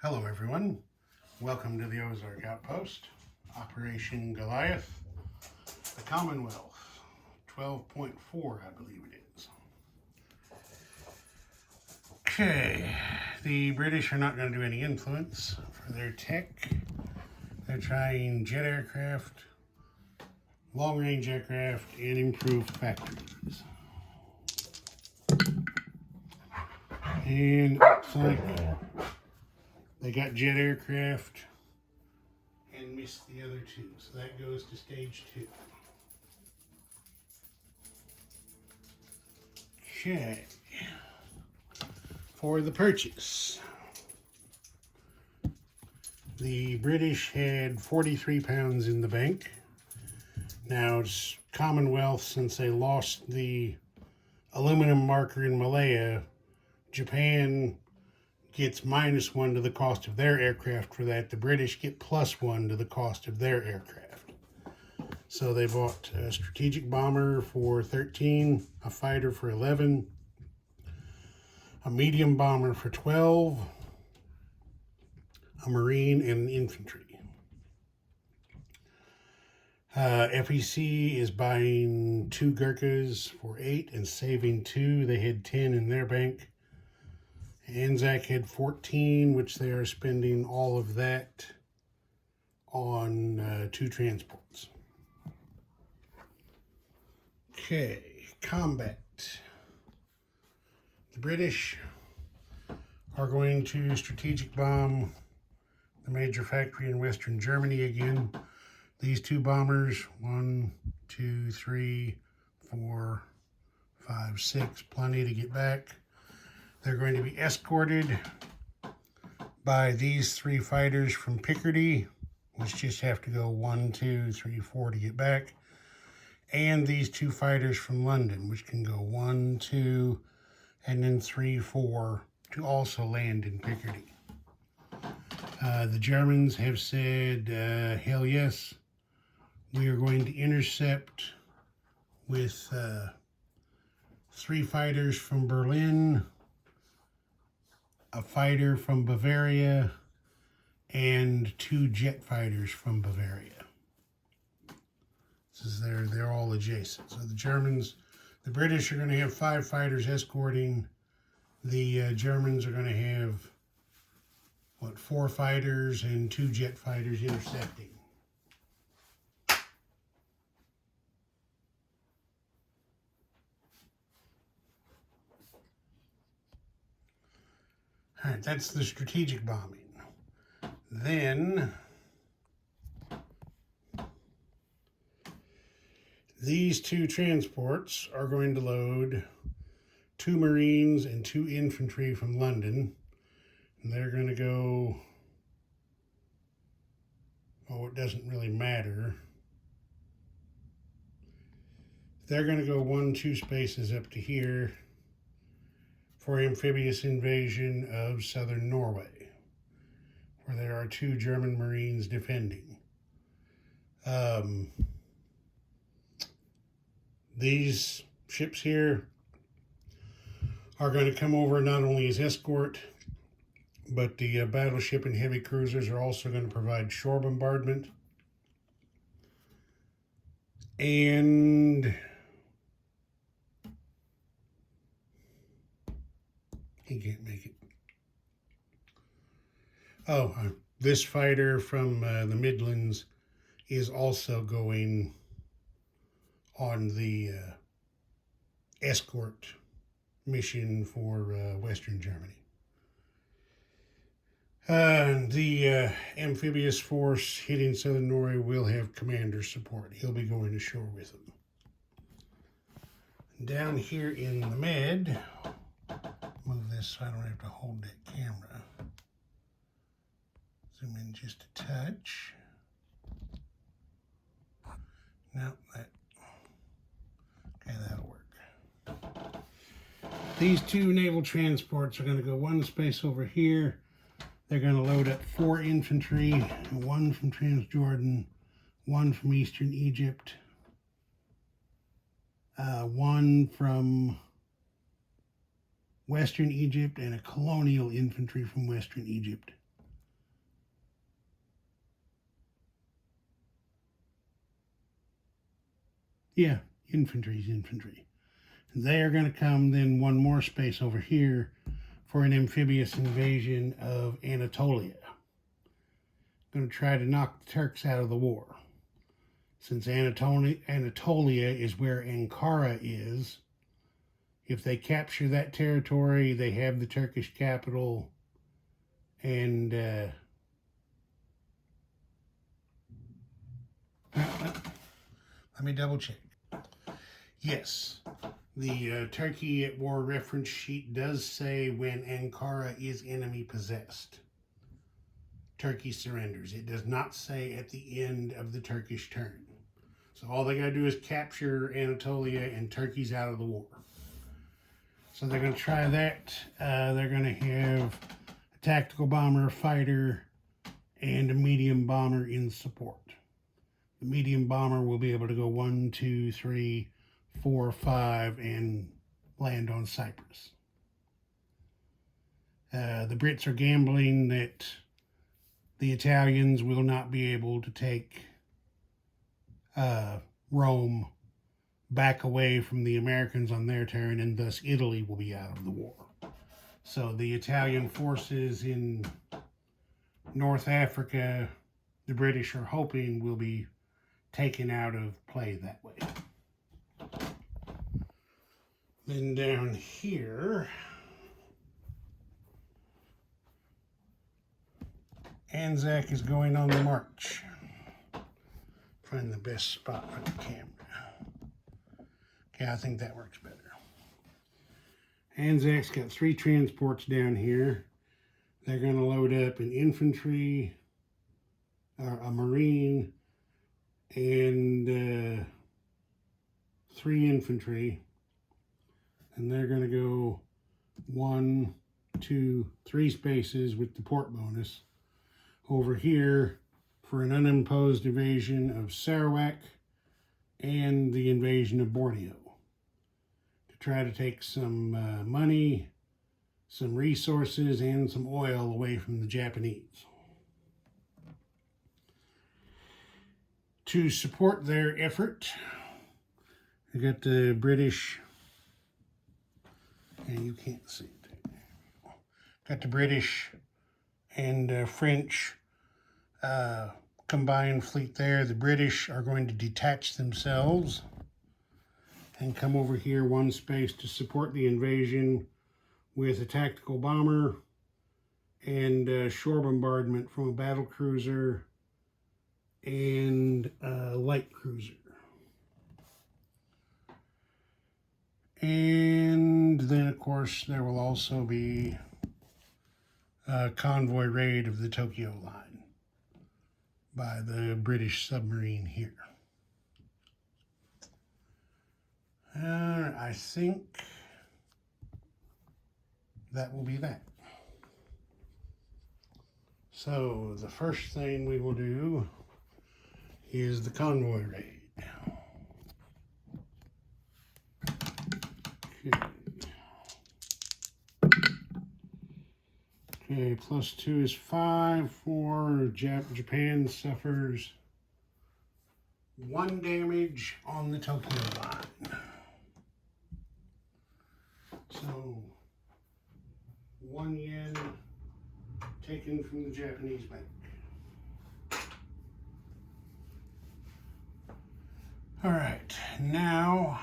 Hello everyone, welcome to the Ozark Outpost, Operation Goliath, the Commonwealth, 12.4 I believe it is. Okay, the British are not going to do any influence for their tech. They're trying jet aircraft, long-range aircraft, and improved factories. And it looks like they got jet aircraft and missed the other two. So that goes to stage 2. Okay. For the purchase, the British had 43 pounds in the bank. Now it's Commonwealth, since they lost the aluminum marker in Malaya, Japan gets -1 to the cost of their aircraft for that. The British get +1 to the cost of their aircraft. So they bought a strategic bomber for 13, a fighter for 11, a medium bomber for 12, a marine, and an infantry. FEC is buying 2 Gurkhas for 8 and saving 2. They had 10 in their bank. Anzac had 14, which they are spending all of that on 2 transports. Okay, combat. The British are going to strategic bomb the major factory in Western Germany again. These 2 bombers, 1, 2, 3, 4, 5, 6, plenty to get back. They're going to be escorted by these 3 fighters from Picardy, which just have to go 1, 2, 3, 4 to get back. And these 2 fighters from London, which can go 1, 2, and then 3, 4 to also land in Picardy. The Germans have said, hell yes, we are going to intercept with 3 fighters from Berlin, a fighter from Bavaria, and 2 jet fighters from Bavaria. This is they're all adjacent. So the British are going to have 5 fighters escorting. The Germans are going to have 4 fighters and 2 jet fighters intercepting. All right, that's the strategic bombing. Then these 2 transports are going to load 2 Marines and 2 infantry from London. And they're going to go, it doesn't really matter. They're going to go 1, 2 spaces up to here for amphibious invasion of southern Norway, where there are 2 German Marines defending. These ships here are going to come over not only as escort, but the battleship and heavy cruisers are also going to provide shore bombardment. And he can't make it. This fighter from the Midlands is also going on the escort mission for Western Germany. The amphibious force hitting southern Norway will have commander support. He'll be going ashore with them. Down here in the med, move this so I don't have to hold that camera. Zoom in just a touch. No, that'll work. These 2 naval transports are going to go 1 space over here. They're going to load up 4 infantry, 1 from Transjordan, 1 from Eastern Egypt, 1 from Western Egypt, and a colonial infantry from Western Egypt. Yeah, infantry's infantry. They are going to come then one more space over here for an amphibious invasion of Anatolia. Going to try to knock the Turks out of the war. Since Anatolia is where Ankara is, if they capture that territory, they have the Turkish capital, and let me double check. Yes, the Turkey at War reference sheet does say when Ankara is enemy possessed, Turkey surrenders. It does not say at the end of the Turkish turn. So all they got to do is capture Anatolia and Turkey's out of the war. So they're going to try that. They're going to have a tactical bomber, a fighter, and a medium bomber in support. The medium bomber will be able to go 1, 2, 3, 4, 5 and land on Cyprus. The Brits are gambling that the Italians will not be able to take Rome back away from the Americans on their turn, and thus Italy will be out of the war. So the Italian forces in North Africa, the British are hoping will be taken out of play that way. Then down here, Anzac is going on the march. Find the best spot for the camera. Okay, I think that works better. Anzac's got 3 transports down here. They're going to load up an infantry, or a marine, and 3 infantry. And they're going to go 1, 2, 3 spaces with the port bonus over here for an unimposed invasion of Sarawak and the invasion of Borneo, to try to take some money, some resources, and some oil away from the Japanese. To support their effort, we got the British, and you can't see it. Got the British and French combined fleet there. The British are going to detach themselves and come over here 1 space to support the invasion with a tactical bomber and shore bombardment from a battle cruiser and a light cruiser. And then, of course, there will also be a convoy raid of the Tokyo line by the British submarine here. I think that will be that. So the first thing we will do is the convoy raid. Okay, +2 is 5 for Japan suffers 1 damage on the Tokyo line. So 1 yen taken from the Japanese bank. All right, now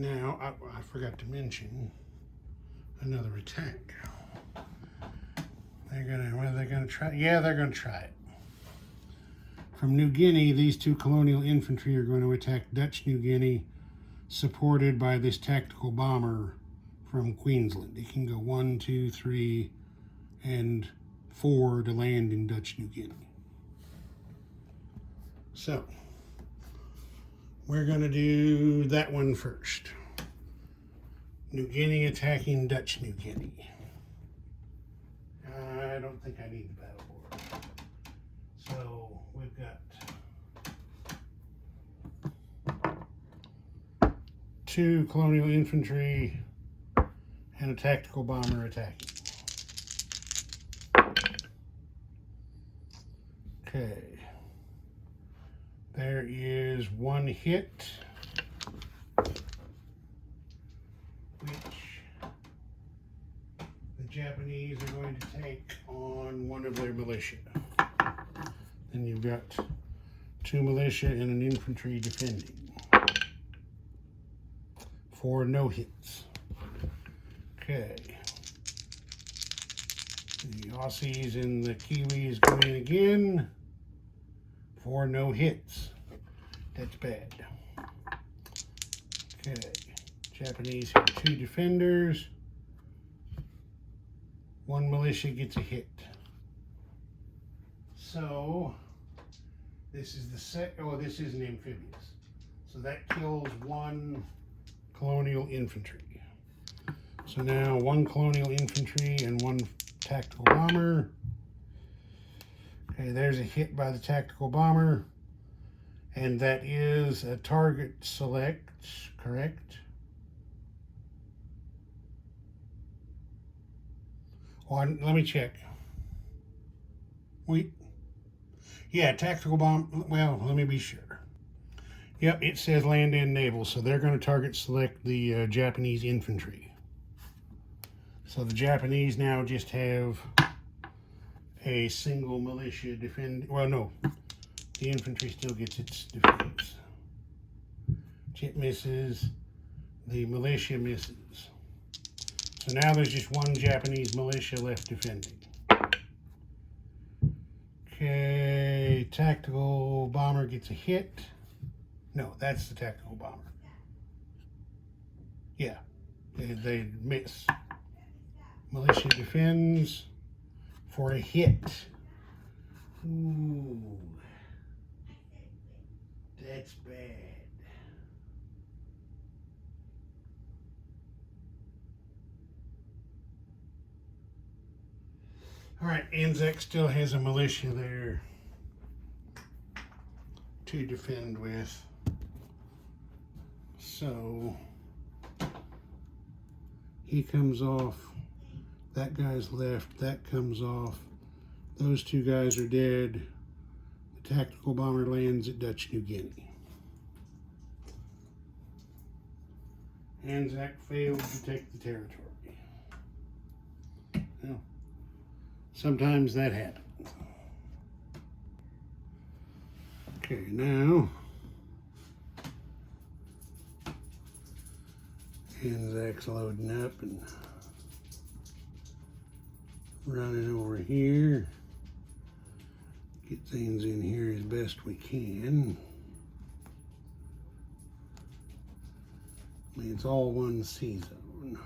I forgot to mention another attack. What are they gonna try? Yeah, they're gonna try it. From New Guinea, these 2 colonial infantry are going to attack Dutch New Guinea, supported by this tactical bomber from Queensland. It can go 1, 2, 3, and 4 to land in Dutch New Guinea. So, we're going to do that one first. New Guinea attacking Dutch New Guinea. I don't think I need the battle board. So we've got 2 colonial infantry and a tactical bomber attacking. Okay. There is one hit, which the Japanese are going to take on one of their militia. Then you've got 2 militia and an infantry defending. 4 no hits. Okay. The Aussies and the Kiwis go in again. 4 no hits. That's bad. Okay. Japanese have 2 defenders. 1 militia gets a hit. So this is the this is an amphibious. So that kills 1 colonial infantry. So now 1 colonial infantry and 1 tactical bomber. Okay, there's a hit by the tactical bomber. And that is a target select, correct? Let me check. Yeah, tactical bomb. Well, let me be sure. Yep, it says land and naval, so they're going to target select the Japanese infantry. So the Japanese now just have a single militia defend. Well, no, the infantry still gets its defense. It misses. The militia misses. So now there's just 1 Japanese militia left defending. Okay, tactical bomber gets a hit. No, that's the tactical bomber. Yeah, they miss. Militia defends for a hit. Ooh, that's bad. All right, Anzac still has a militia there to defend with. So he comes off. That guy's left. That comes off. Those 2 guys are dead. The tactical bomber lands at Dutch New Guinea. Anzac failed to take the territory. Well, sometimes that happens. Okay, now Anzac's loading up and running over here. Get things in here as best we can. I mean, it's all 1 C zone.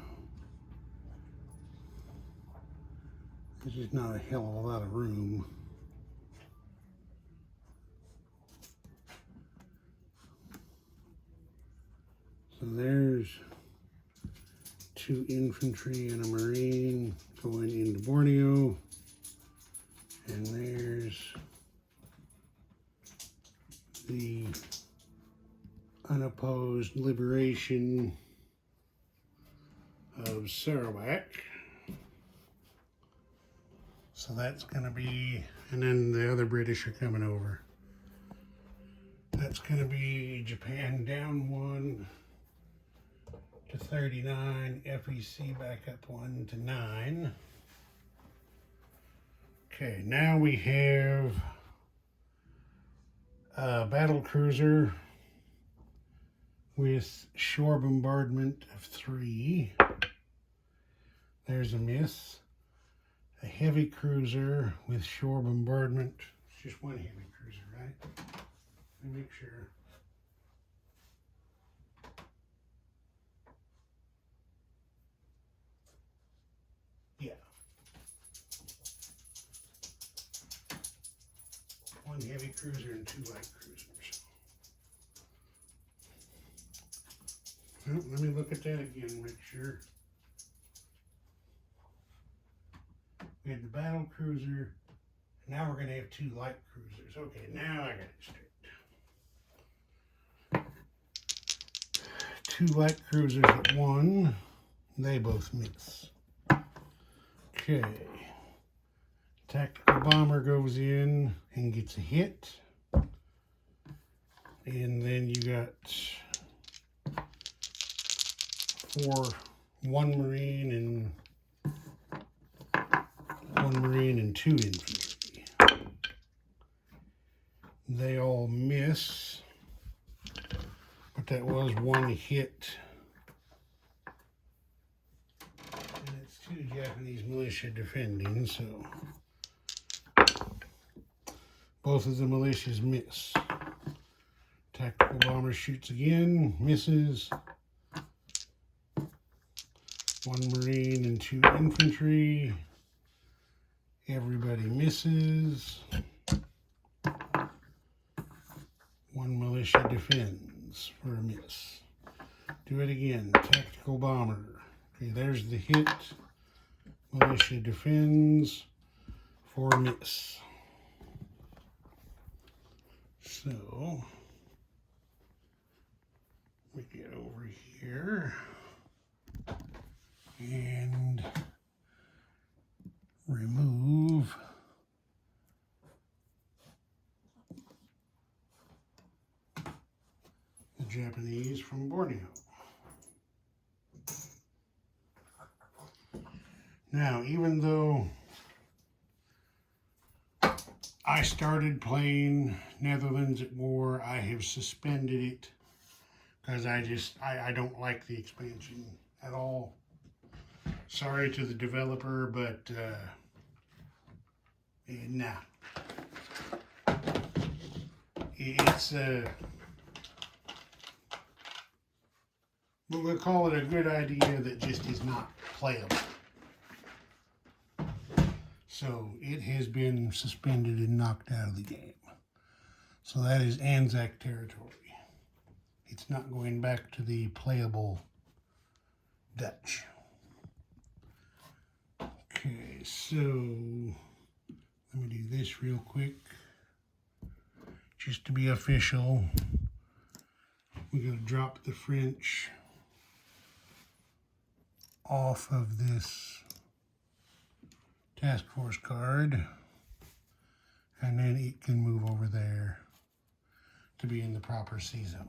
There's just not a hell of a lot of room. So there's 2 infantry and a marine going into Borneo. And there's the unopposed liberation of Sarawak. So that's going to be, and then the other British are coming over. That's going to be Japan down 1 to 39, FEC back up 1 to 9. Okay, now we have a battle cruiser with shore bombardment of 3. There's a miss. A heavy cruiser with shore bombardment. It's just 1 heavy cruiser, right? Let me make sure. Yeah. 1 heavy cruiser and 2 light cruisers. Well, let me look at that again, make sure. We had the battle cruiser, and now we're going to have 2 light cruisers. Okay, now I got it straight. 2 light cruisers at 1, they both miss. Okay, Tactical bomber goes in and gets a hit. And then you got one Marine and 2 infantry. They all miss, but that was one hit. And it's 2 Japanese militia defending, so both of the militias miss. Tactical bomber shoots again, misses. 1 Marine and 2 infantry. Everybody misses. 1 militia defends for a miss. Do it again. Tactical bomber. Okay, there's the hit. Militia defends for a miss. So we get over here and remove the Japanese from Borneo. Now, even though I started playing Netherlands at War, I have suspended it because I don't like the expansion at all. Sorry to the developer, but nah. It's we'll call it a good idea that just is not playable. So it has been suspended and knocked out of the game. So that is Anzac territory. It's not going back to the playable Dutch. Okay, so let me do this real quick. Just to be official, we're going to drop the French off of this task force card, and then it can move over there to be in the proper sea zone.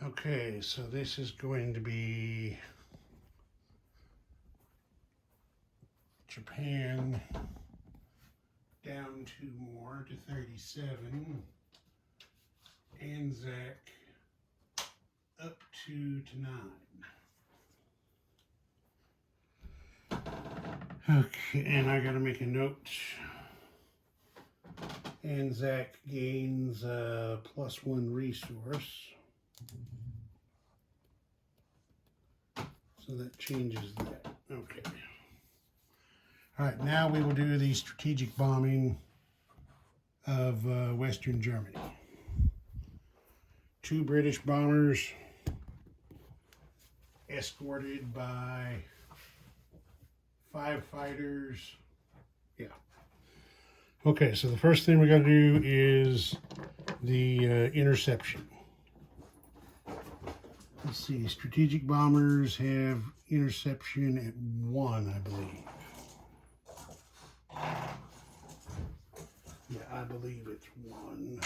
Okay, so this is going to be Japan down 2 more to 37, Anzac up 2 to 9. Okay, and I gotta make a note. Anzac gains +1 resource. So that changes that. Okay. All right, now we will do the strategic bombing of Western Germany. 2 British bombers escorted by 5 fighters. Yeah. Okay, so the first thing we got to do is the interception. Let's see, strategic bombers have interception at 1, I believe. Yeah, I believe it's 1.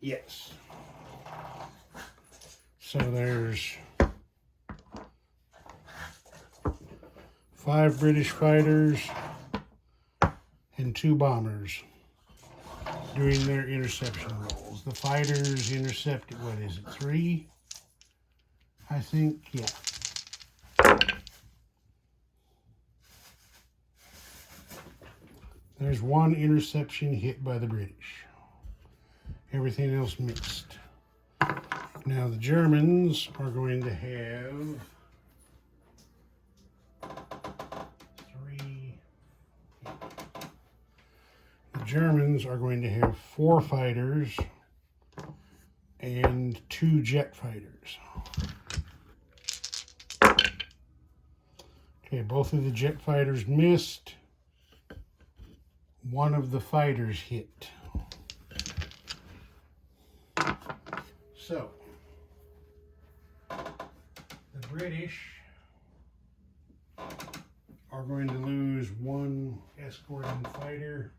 Yes. So there's 5 British fighters and 2 bombers doing their interception rolls. The fighters intercepted, what is it, 3? I think, yeah. There's 1 interception hit by the British. Everything else missed. Now the Germans are going to have 3. The Germans are going to have 4 fighters and 2 jet fighters. Okay, both of the jet fighters missed. 1 of the fighters hit. So, the British are going to lose one escorting fighter.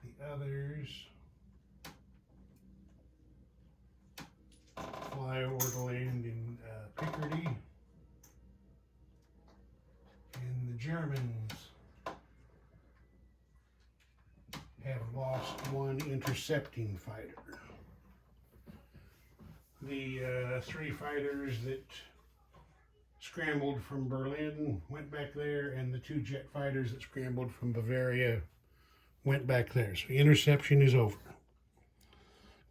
The others fly over to land in Picardy. And the Germans have lost one intercepting fighter. The three fighters that scrambled from Berlin went back there, and the two jet fighters that scrambled from Bavaria went back there. So the interception is over.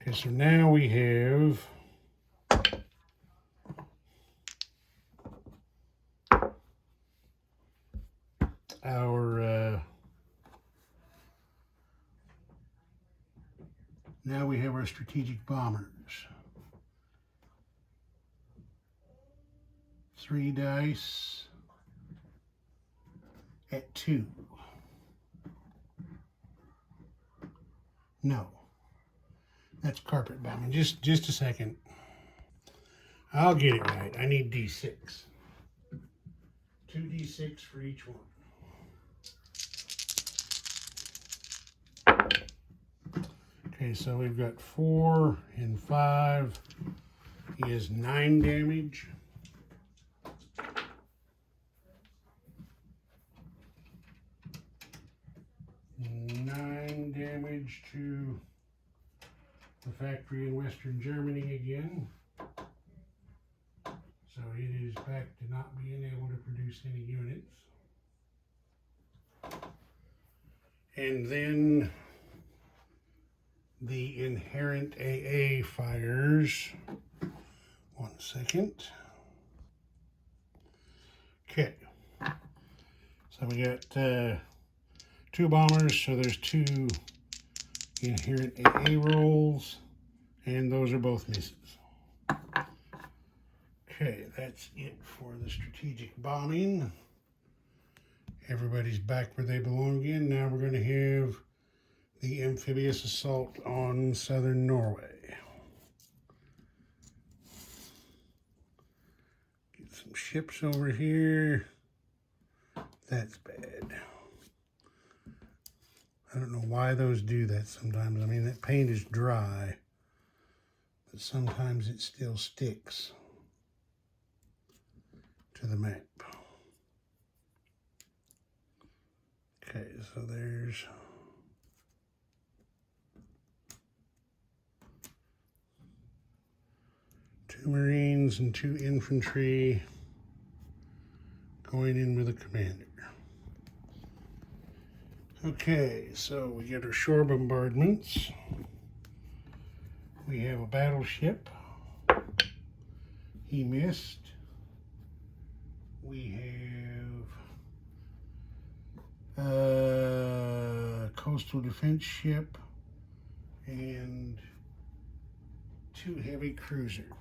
Okay, so now we have our now we have our strategic bombers. 3 dice at 2. No, that's carpet bombing. Just a second. I'll get it right. I need D6. 2 D6 for each one. Okay, so we've got 4 and 5 is 9 damage. 9 damage to the factory in Western Germany again. So it is back to not being able to produce any units. And then the inherent AA fires. 1 second. Okay. So we got 2 bombers, so there's 2 inherent AA rolls, and those are both misses. Okay, that's it for the strategic bombing. Everybody's back where they belong again. Now we're going to have the amphibious assault on southern Norway. Get some ships over here. That's bad. I don't know why those do that sometimes. I mean, that paint is dry, but sometimes it still sticks to the map. Okay, so there's two Marines and 2 infantry going in with a commander. Okay, so we get our shore bombardments. We have a battleship. He missed. We have a coastal defense ship and 2 heavy cruisers.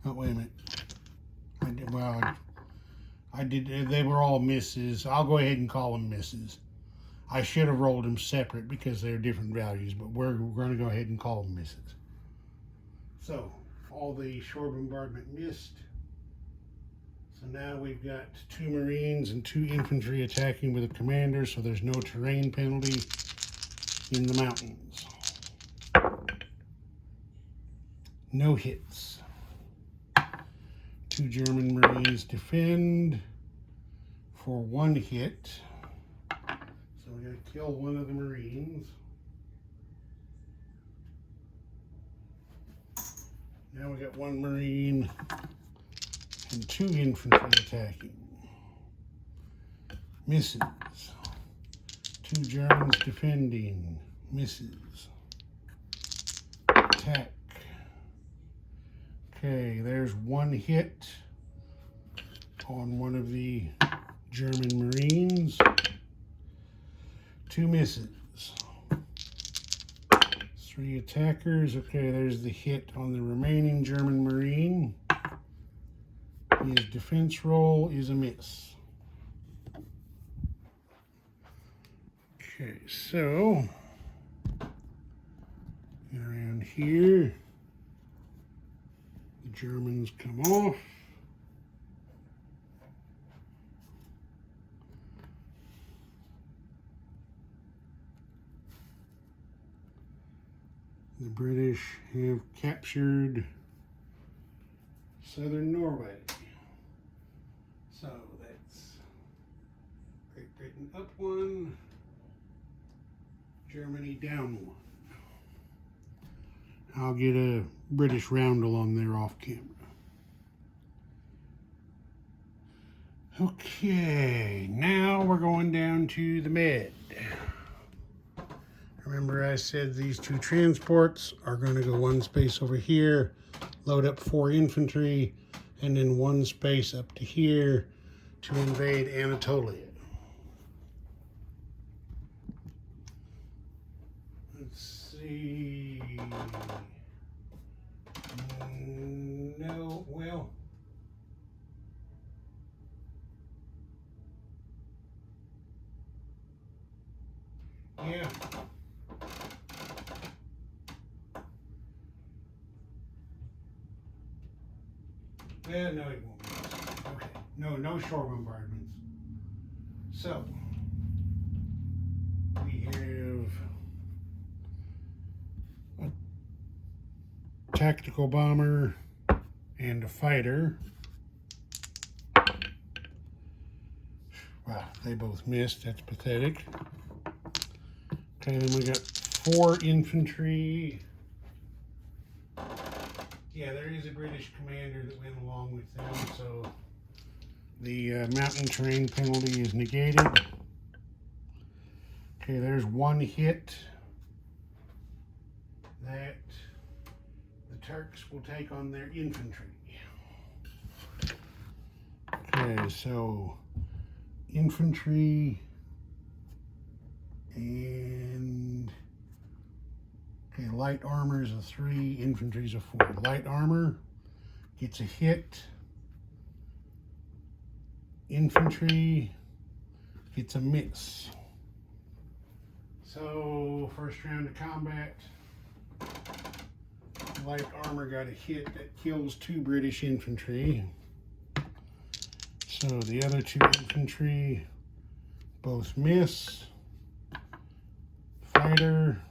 Oh, wait a minute. I did, they were all misses. I'll go ahead and call them misses. I should have rolled them separate because they're different values, but we're going to go ahead and call them misses. So, all the shore bombardment missed. So now we've got 2 Marines and 2 infantry attacking with a commander, so there's no terrain penalty in the mountains. No hits. 2 German Marines defend for 1 hit. So we're going to kill one of the Marines. Now we got 1 Marine and 2 infantry attacking. Misses. 2 Germans defending. Misses. Attack. Okay, there's 1 hit on one of the German Marines. 2 misses. 3 attackers. Okay, there's the hit on the remaining German Marine. His defense roll is a miss. Okay, so here. The Germans come off. The British have captured southern Norway. So that's Great Britain up one, Germany down one. I'll get a British roundel on there off camera. Okay, now we're going down to the med. Remember I said these two transports are going to go one space over here, load up 4 infantry, and then one space up to here to invade Anatolia. Let's see. No, well. Yeah. Yeah, no, it won't be. Okay. No shore bombardments. So, we have a tactical bomber and a fighter. Wow, they both missed. That's pathetic. Okay, then we got 4 infantry. Yeah, there is a British commander that went along with them, so the mountain terrain penalty is negated. Okay, there's 1 hit that the Turks will take on their infantry. Okay, so infantry and okay, light armor is a 3, infantry is a 4. Light armor gets a hit. Infantry gets a miss. So, first round of combat, light armor got a hit that kills 2 British infantry. So, the other 2 infantry both miss. Fighter,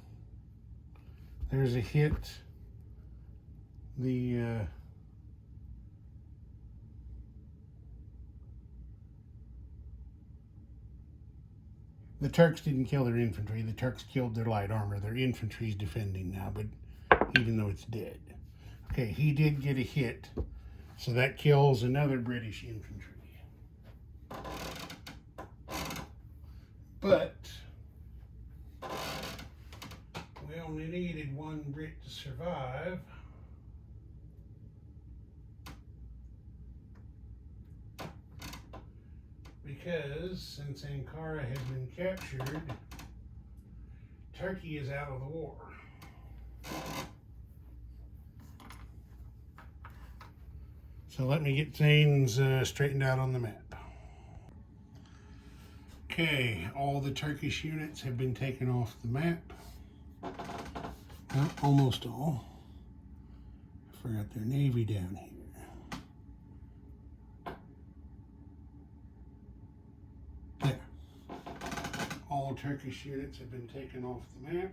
there's a hit. The Turks didn't kill their infantry. The Turks killed their light armor. Their infantry's defending now, but even though it's dead. Okay, he did get a hit, so that kills another British infantry. But we only needed 1 Brit to survive. Because since Ankara has been captured, Turkey is out of the war. So let me get things straightened out on the map. Okay, all the Turkish units have been taken off the map. Well, almost all. I forgot their navy down here. There. All Turkish units have been taken off the map.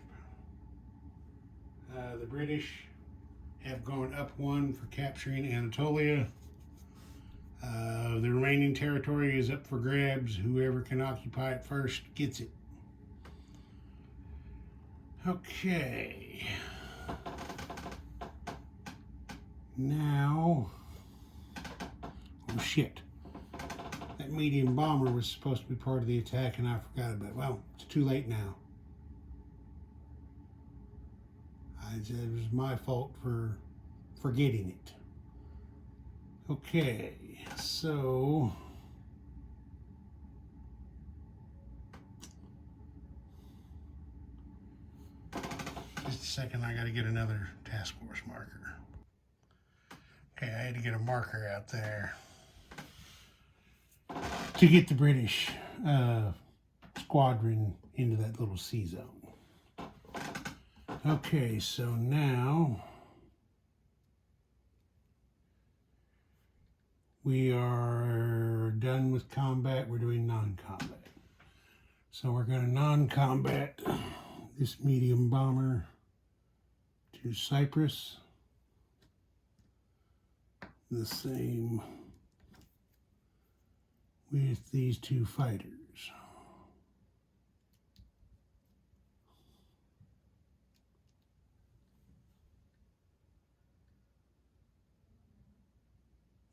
The British have gone up 1 for capturing Anatolia. The remaining territory is up for grabs. Whoever can occupy it first gets it. Okay. Now, oh shit. That medium bomber was supposed to be part of the attack and I forgot about it. Well, it's too late now. It was my fault for forgetting it. Okay, so just a second, I got to get another task force marker. Okay, I had to get a marker out there to get the British squadron into that little sea zone. Okay, so now we are done with combat. We're doing non-combat. So we're going to non-combat this medium bomber to Cyprus. The same with these two fighters.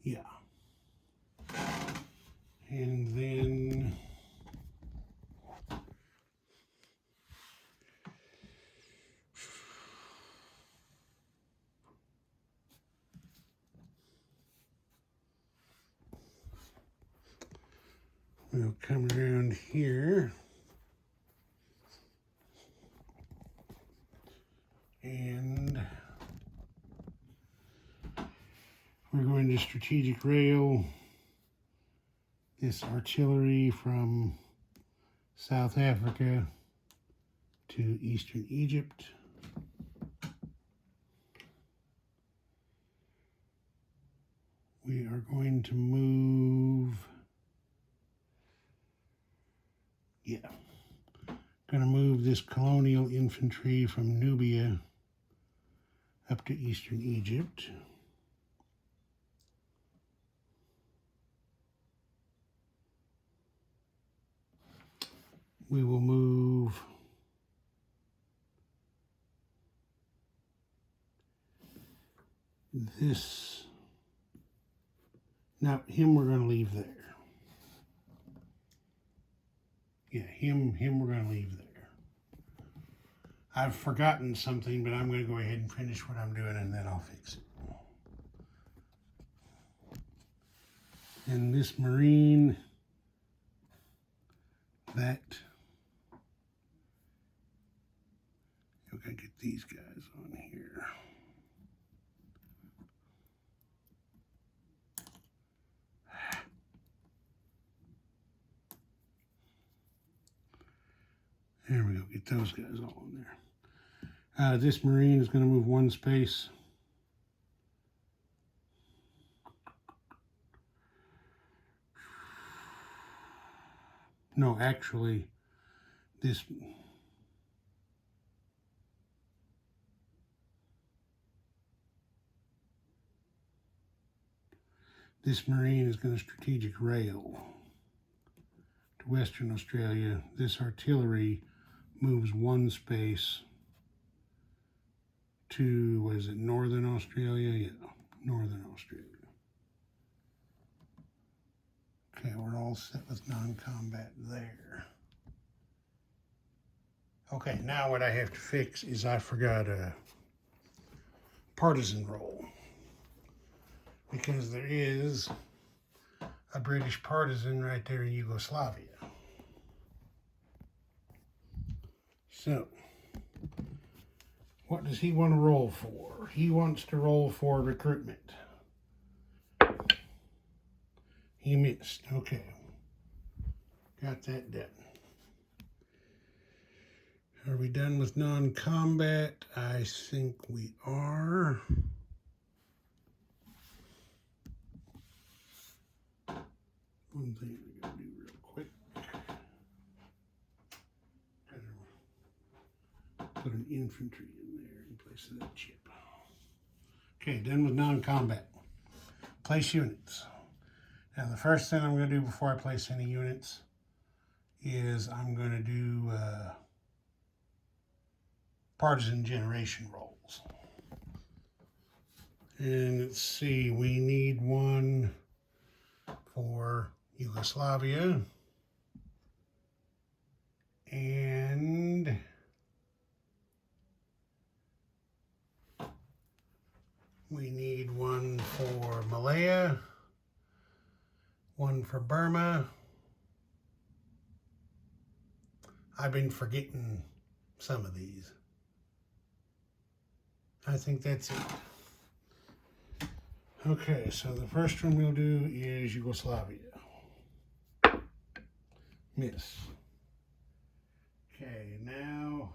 Yeah. And then we'll come around here and we're going to strategic rail this artillery from South Africa to Eastern Egypt. We are going to move, going to move this colonial infantry from Nubia up to Eastern Egypt. We will move this. Now, him we're going to leave there. Yeah, him we're going to leave there. I've forgotten something, but I'm going to go ahead and finish what I'm doing, and then I'll fix it. And this Marine, that, you're going to get these guys on here. There we go, get those guys all in there. This Marine is going to move one space. No, actually, this Marine is going to strategic rail to Western Australia. This artillery moves one space to, what is it, Northern Australia? Yeah, Northern Australia. Okay, we're all set with non-combat there. Okay, now what I have to fix is I forgot a partisan role, because there is a British partisan right there in Yugoslavia. So, what does he want to roll for? He wants to roll for recruitment. He missed. Okay. Got that done. Are we done with non-combat? I think we are. One thing I gotta do real quick. Gotta put an infantry in there in place of that chip. Okay, done with non-combat. Place units. Now the first thing I'm going to do before I place any units is I'm going to do partisan generation rolls. And let's see, we need one for Yugoslavia. And we need one for Malaya. One for Burma. I've been forgetting some of these. I think that's it. Okay, so the first one we'll do is Yugoslavia. Miss. Okay, now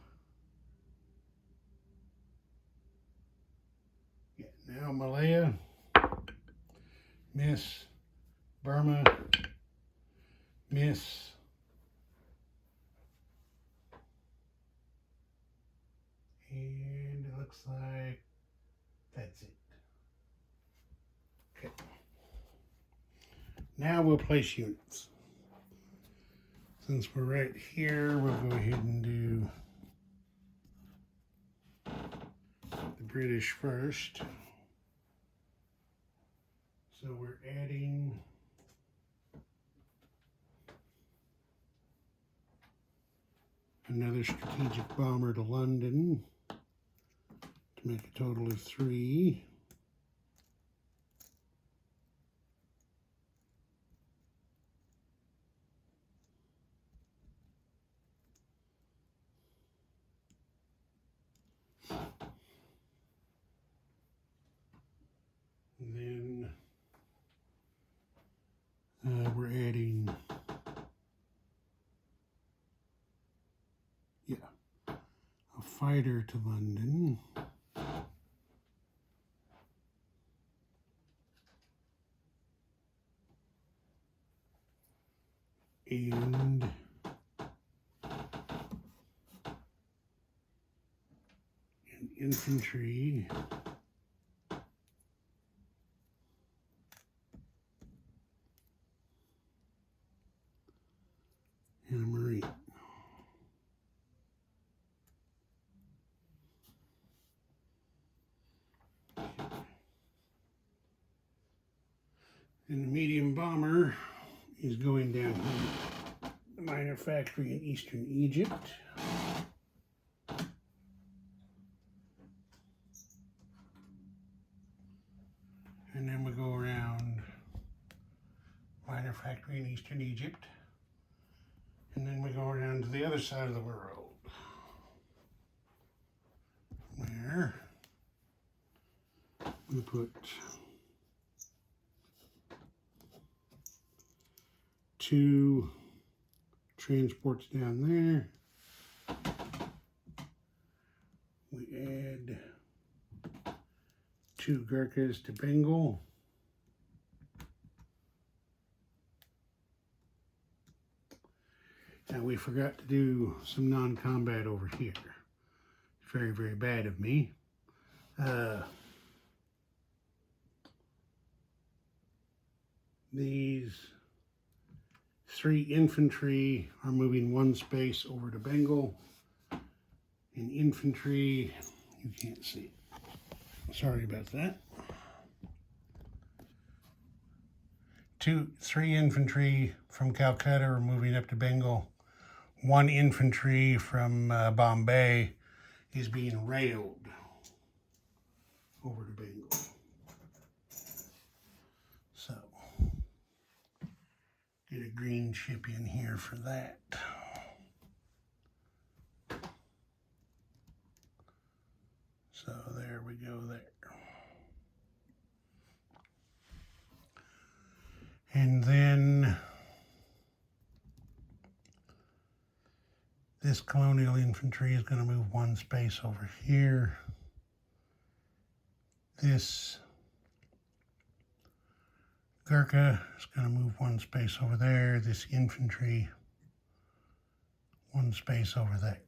Now Malaya, miss, Burma, miss, and it looks like that's it. Okay. Now we'll place units. Since we're right here, we'll go ahead and do the British first. So we're adding another strategic bomber to London to make a total of 3. And then we're adding, a fighter to London. And an infantry and a marine. And the medium bomber is going down here, the minor factory in eastern Egypt. And then we go around minor factory in eastern Egypt. And then we go around to the other side of the world, where we put 2 transports down there. We add 2 Gurkhas to Bengal. Now we forgot to do some non-combat over here. Very, very bad of me. These 3 infantry are moving 1 space over to Bengal. In infantry, you can't see it. Sorry about that. 3 infantry from Calcutta are moving up to Bengal. 1 infantry from Bombay is being railed over to Bengal. So, get a green chip in here for that. So there we go there. And then this colonial infantry is going to move 1 space over here. This Gurkha is going to move 1 space over there. This infantry, 1 space over there.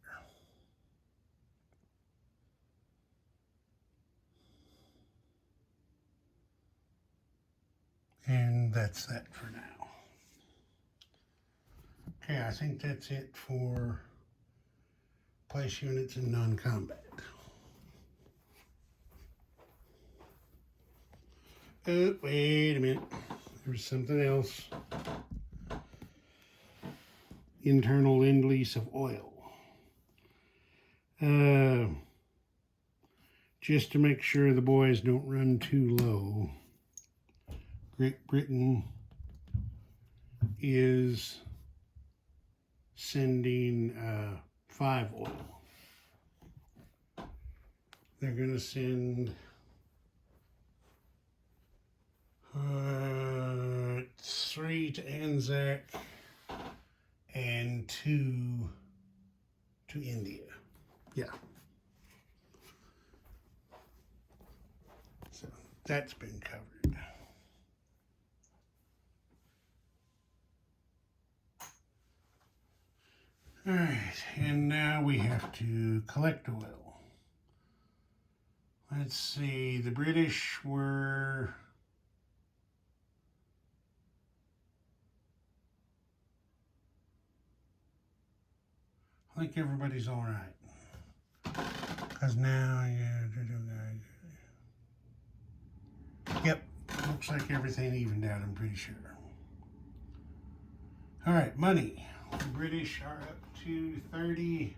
And that's that for now. Okay, I think that's it for place units in non-combat. Oh, wait a minute. There's something else. Internal end lease of oil. Just to make sure the boys don't run too low, Great Britain is sending 5 oil. They're going to send 3 to Anzac and 2 to India. Yeah. So That's been covered. All right, and now we have to collect oil. Let's see, the British were I think everybody's all right. Because now, yep, looks like everything evened out, I'm pretty sure. All right, money. The British are up to 30,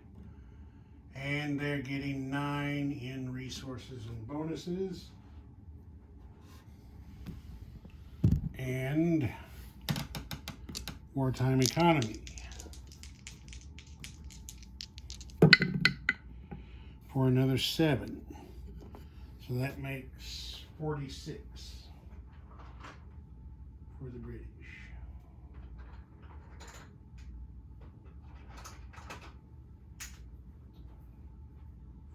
and they're getting 9 in resources and bonuses. And wartime economy for another 7. So that makes 46 for the British.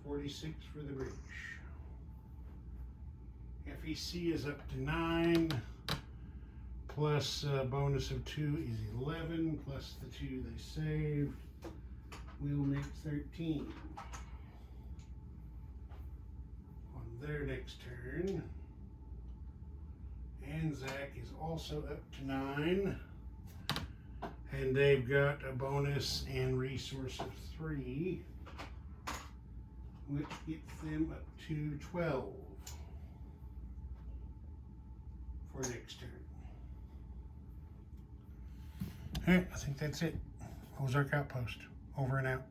$46 for the British. FEC is up to 9, plus a bonus of 2 is 11, plus the 2 they saved will make 13. On their next turn, Anzac is also up to 9, and they've got a bonus and resource of 3, which gets them up to 12 for next turn. All right, I think that's it. Ozark Outpost, over and out.